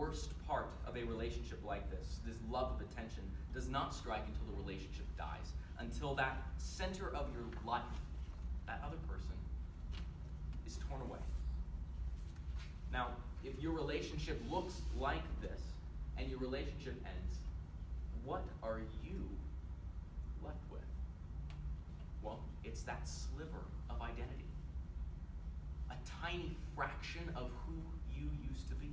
worst part of a relationship like this love of attention, does not strike until the relationship dies, until that center of your life, that other person, is torn away. Now, if your relationship looks like this, and your relationship ends, what are you left with? Well, it's that sliver of identity. A tiny fraction of who you used to be.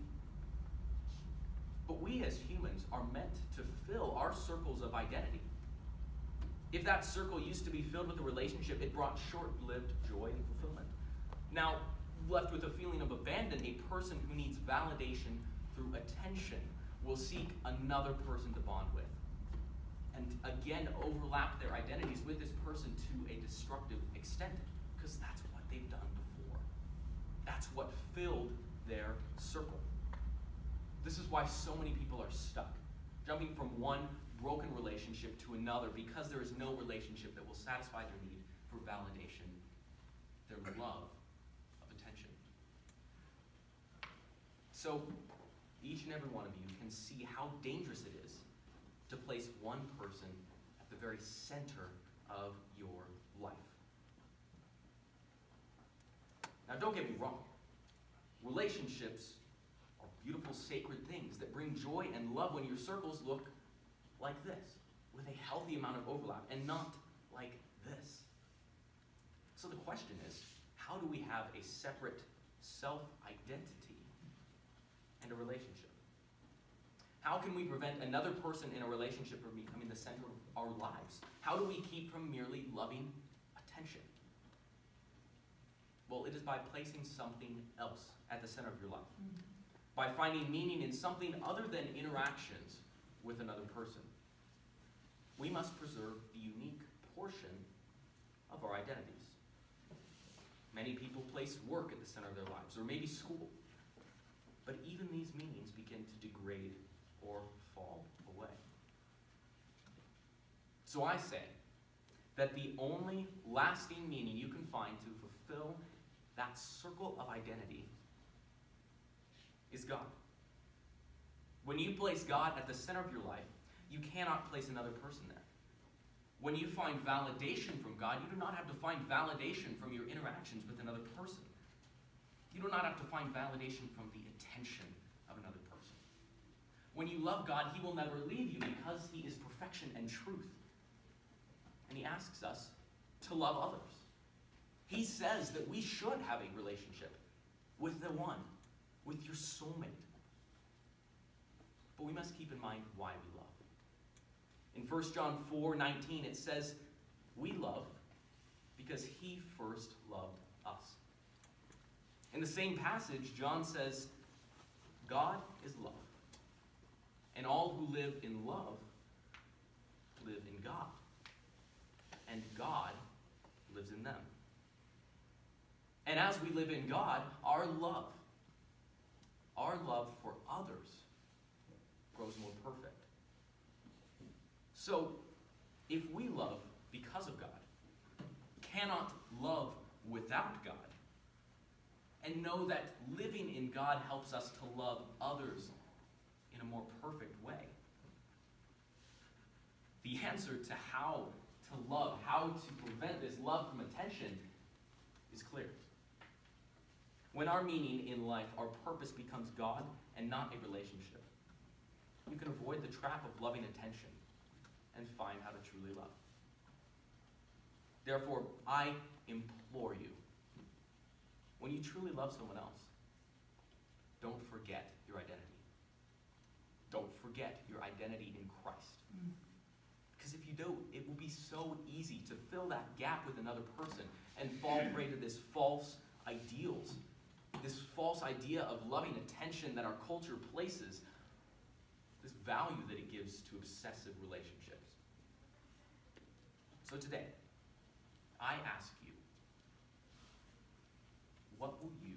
But we as humans are meant to fill our circles of identity. If that circle used to be filled with a relationship, it brought short-lived joy and fulfillment. Now, left with a feeling of abandon, a person who needs validation through attention will seek another person to bond with, and again overlap their identities with this person to a destructive extent, because that's what they've done before. That's what filled their circle. This is why so many people are stuck, jumping from one broken relationship to another, because there is no relationship that will satisfy their need for validation, their love of attention. So, each and every one of you can see how dangerous it is to place one person at the very center of your life. Now, don't get me wrong. Relationships are beautiful, sacred things that bring joy and love when your circles look like this, with a healthy amount of overlap, and not like this. So the question is, how do we have a separate self-identity and a relationship? How can we prevent another person in a relationship from becoming the center of our lives? How do we keep from merely loving attention? Well, it is by placing something else at the center of your life. By finding meaning in something other than interactions with another person. We must preserve the unique portion of our identities. Many people place work at the center of their lives, or maybe school. But even these meanings begin to degrade or fall away. So I say that the only lasting meaning you can find to fulfill that circle of identity is God. When you place God at the center of your life, you cannot place another person there. When you find validation from God, you do not have to find validation from your interactions with another person. You do not have to find validation from the attention of another person. When you love God, He will never leave you because He is perfection and truth. And He asks us to love others. He says that we should have a relationship with the one, with your soulmate. But we must keep in mind why we love. In 1 John 4:19, it says, we love because He first loved us. In the same passage, John says, God is love. And all who live in love live in God. And God lives in them. And as we live in God, our love for others grows more perfect. So, if we love because of God, cannot love without God, and know that living in God helps us to love others in a more perfect way, the answer to how to love, how to prevent this love from attention, is clear. When our meaning in life, our purpose becomes God and not a relationship, you can avoid the trap of loving attention and find how to truly love. Therefore, I implore you, when you truly love someone else, don't forget your identity. Don't forget your identity in Christ. Because if you do, it will be so easy to fill that gap with another person and fall prey to this false ideals, this false idea of loving attention that our culture places, this value that it gives to obsessive relationships. So today, I ask you, what will you